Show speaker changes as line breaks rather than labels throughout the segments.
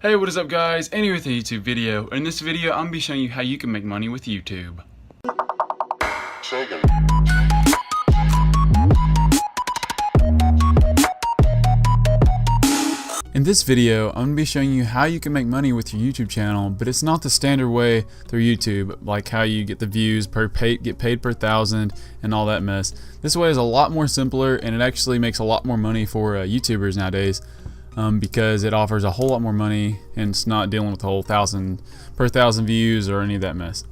Hey, what is up guys? Andy with a YouTube video. In this video, I'm going to be showing you how you can make money with YouTube. In this video, I'm going to be showing you how you can make money with your YouTube channel, but it's not the standard way through YouTube, like how you get the views, get paid per 1,000, and all that mess. This way is a lot more simpler, and it actually makes a lot more money for YouTubers nowadays. Because it offers a whole lot more money and it's not dealing with the whole per 1,000 views or any of that mess.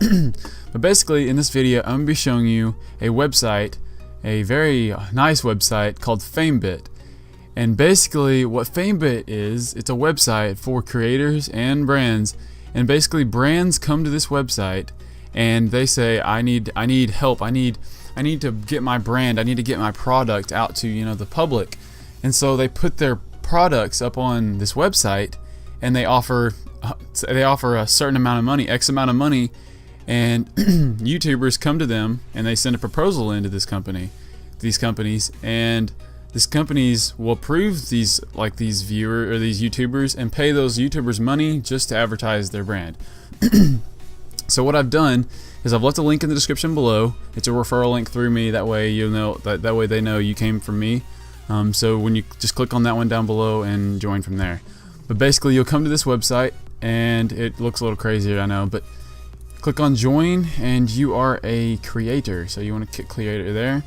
But basically in this video I'm going to be showing you a website, a very nice website called FameBit. And basically what FameBit is, it's a website for creators and brands, and basically brands come to this website and they say I need help, I need to get my brand, I need to get my product out to the public. And so they put their products up on this website and they offer a certain amount of money, X amount of money, and YouTubers come to them and they send a proposal into these companies, and these companies will approve these viewers or these YouTubers and pay those YouTubers money just to advertise their brand. So what I've done is I've left a link in the description below. It's a referral link through me, that way that way they know you came from me. So when you just click on that one down below and join from there. But basically you'll come to this website and it looks a little crazier, I know, but click on join and you are a creator. So you want to click creator there.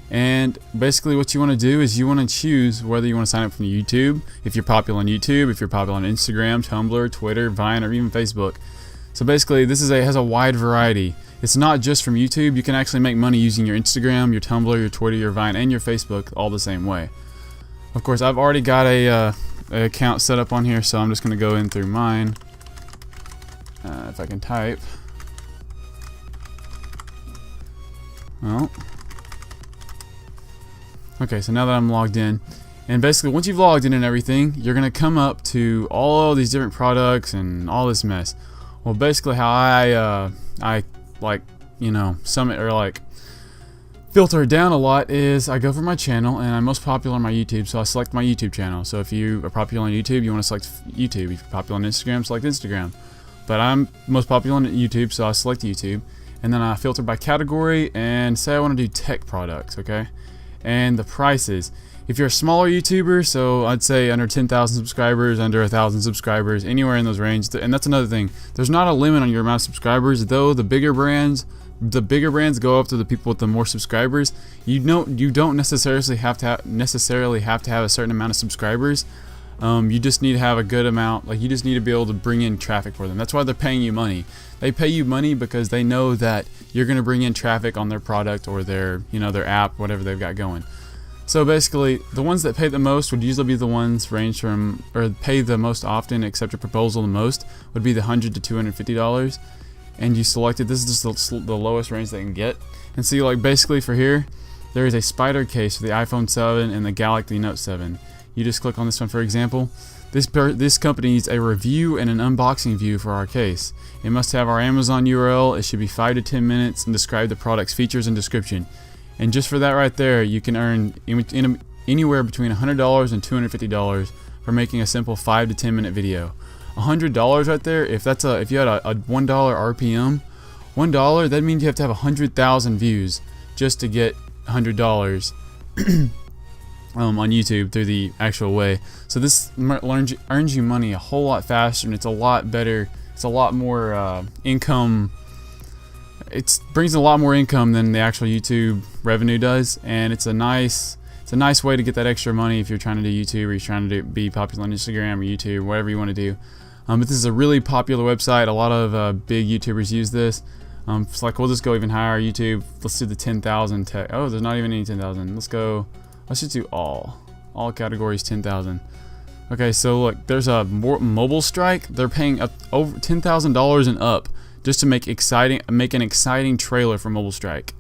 And basically what you want to do is you want to choose whether you want to sign up from YouTube, if you're popular on YouTube, if you're popular on Instagram, Tumblr, Twitter, Vine, or even Facebook. So basically this has a wide variety. It's not just from YouTube. You can actually make money using your Instagram, your Tumblr, your Twitter, your Vine, and your Facebook all the same way. Of course, I've already got a account set up on here, so I'm just going to go in through mine. If I can type. Well. Okay, so now that I'm logged in, and basically once you've logged in and everything, you're going to come up to all these different products and all this mess. Well, basically how I filter it down a lot is I go for my channel and I'm most popular on my YouTube, so I select my YouTube channel. So if you are popular on YouTube, you want to select YouTube. If you're popular on Instagram, select Instagram. But I'm most popular on YouTube, so I select YouTube. And then I filter by category and say I want to do tech products, okay? And the prices. If you're a smaller YouTuber, so I'd say under 10,000 subscribers, under 1,000 subscribers, anywhere in those ranges, and that's another thing. There's not a limit on your amount of subscribers, though the bigger brands go up to the people with the more subscribers. You don't necessarily have to have a certain amount of subscribers. You just need to have a good amount. Like, you just need to be able to bring in traffic for them. That's why they're paying you money. They pay you money because they know that you're going to bring in traffic on their product or their app, whatever they've got going. So basically, the ones that pay the most would usually be the ones pay the most often, accept your proposal the most, would be the $100 to $250. And you selected, this is just the lowest range they can get. And see, like, basically for here, there is a spider case for the iPhone 7 and the Galaxy Note 7. You just click on this one, for example. This company needs a review and an unboxing view for our case. It must have our Amazon URL. It should be 5 to 10 minutes and describe the product's features and description. And just for that right there, you can earn anywhere between $100 and $250 for making a simple 5 to 10 minute video. $100 right there, if you had a $1 RPM, $1, that means you have to have 100,000 views just to get $100 on YouTube through the actual way. So this earns you money a whole lot faster, and it's a lot better. It's a lot more income. It brings a lot more income than the actual YouTube revenue does, and it's a nice way to get that extra money if you're trying to do YouTube, or you're trying to be popular on Instagram or YouTube, whatever you want to do. But this is a really popular website. A lot of big YouTubers use this. It's like, we'll just go even higher. YouTube. Let's do the 10,000 tech. Oh, there's not even any 10,000. Let's just do all categories 10,000. Okay, so look, there's a Mobile Strike. They're paying over $10,000 and up just to make an exciting trailer for Mobile Strike.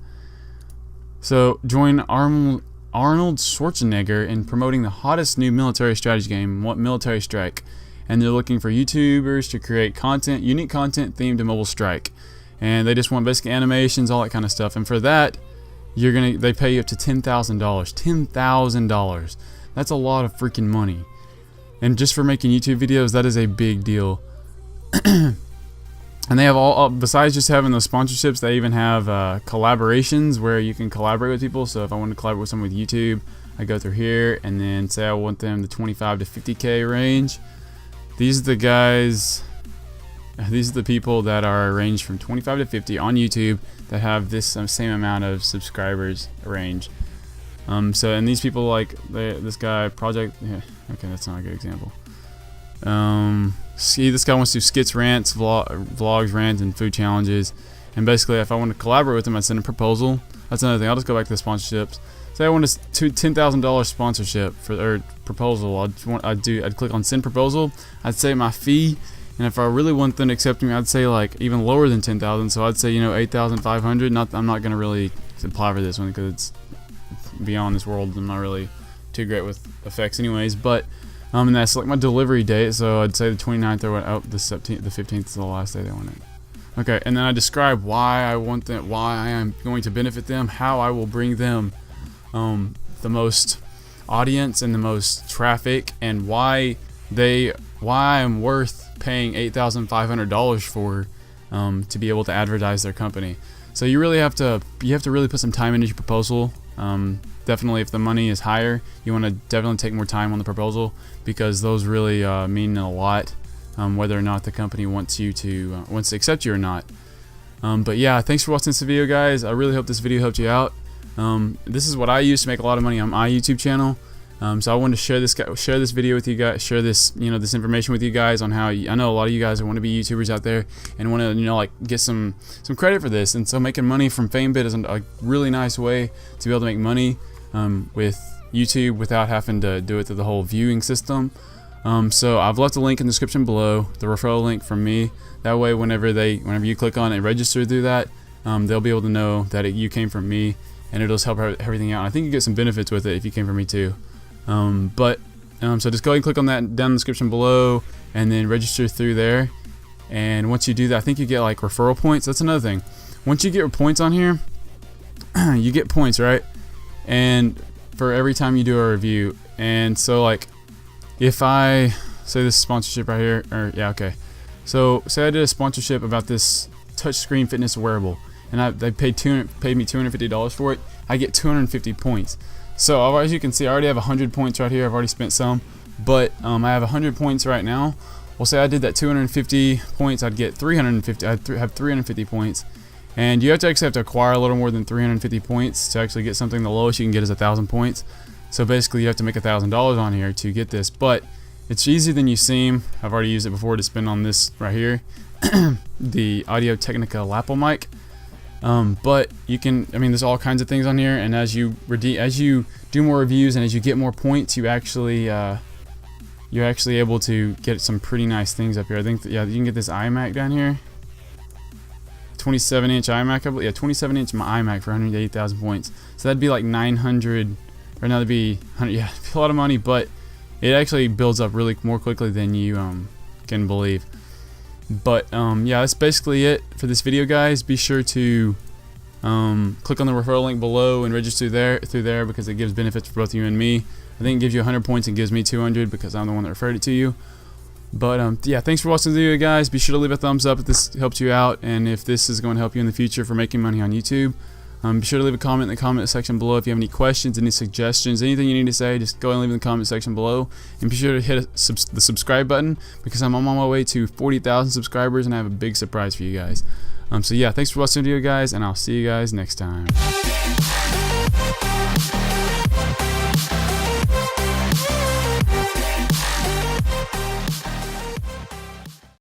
So join Arnold Schwarzenegger in promoting the hottest new military strategy game, Military Strike. And they're looking for YouTubers to create unique content themed to Mobile Strike. And they just want basic animations, all that kind of stuff. And for that, they pay you up to $10,000. $10,000. That's a lot of freaking money. And just for making YouTube videos, that is a big deal. And they have all, besides just having those sponsorships, they even have collaborations where you can collaborate with people. So if I want to collaborate with someone with YouTube, I go through here and then say I want them the 25 to 50K range. These are the guys, these are the people that are ranged from 25 to 50 on YouTube that have this same amount of subscribers range. So, and these people, like this guy, Project, yeah, okay, that's not a good example. See, this guy wants to do skits, rants, vlogs, rants, and food challenges. And basically, if I want to collaborate with him, I'd send a proposal. That's another thing. I'll just go back to the sponsorships. Say I want a $10,000 sponsorship or proposal. I'd click on send proposal. I'd say my fee, and if I really want them to accept me, I'd say like even lower than 10,000. So I'd say, you know, 8,500. I'm not gonna really apply for this one because it's beyond this world. I'm not really too great with effects, anyways. But and I select my delivery date. So I'd say the 29th or what? Oh, the 15th is the last day they want it. Okay, and then I describe why I want them, why I am going to benefit them, how I will bring them the most audience and the most traffic, and why I am worth paying $8,500 for to be able to advertise their company. So you have to really put some time into your proposal. Definitely, if the money is higher, you want to definitely take more time on the proposal, because those really mean a lot, whether or not the company wants to accept you or not. But yeah, thanks for watching this video, guys. I really hope this video helped you out. This is what I use to make a lot of money on my YouTube channel. So I wanted to share this video with you guys, share this, this information with you guys on how I know a lot of you guys want to be YouTubers out there and want to, like get some credit for this. And so making money from FameBit is a really nice way to be able to make money with YouTube without having to do it through the whole viewing system. So I've left a link in the description below, the referral link from me. That way, whenever you click on it and register through that, they'll be able to know that you came from me, and it'll just help everything out. I think you get some benefits with it if you came from me too. So just go ahead and click on that down in the description below, and then register through there. And once you do that, I think you get like referral points. That's another thing. Once you get points on here, you get points, right? And for every time you do a review. And so like, if I say this sponsorship right here, or yeah, okay. So say I did a sponsorship about this touchscreen fitness wearable, and they paid me $250 for it. I get 250 points. So as you can see, I already have 100 points right here. I've already spent some, but I have 100 points right now. Well, say I did that 250 points, I'd get 350. I'd have 350 points, and you actually have to acquire a little more than 350 points to actually get something. The lowest you can get is 1,000 points. So basically, you have to make $1,000 on here to get this, but it's easier than you seem. I've already used it before to spend on this right here, the Audio Technica lapel mic. But you can, there's all kinds of things on here, and as you do more reviews and as you get more points, you're actually able to get some pretty nice things up here. I think you can get this iMac down here, 27-inch iMac, I believe. Yeah, 27-inch iMac for 180,000 points. So that'd be like 900, or no, that'd be 100. Yeah, it'd be a lot of money, but it actually builds up really more quickly than you can believe. But yeah, that's basically it for this video, guys. Be sure to click on the referral link below and register through there because it gives benefits for both you and me. I think it gives you 100 points and gives me 200 because I'm the one that referred it to you. But yeah, thanks for watching the video, guys. Be sure to leave a thumbs up if this helped you out, and if this is going to help you in the future for making money on YouTube. Be sure to leave a comment in the comment section below if you have any questions, any suggestions, anything you need to say. Just go ahead and leave in the comment section below, and be sure to hit the subscribe button because I'm on my way to 40,000 subscribers, and I have a big surprise for you guys. So yeah, thanks for watching the video, guys, and I'll see you guys next time.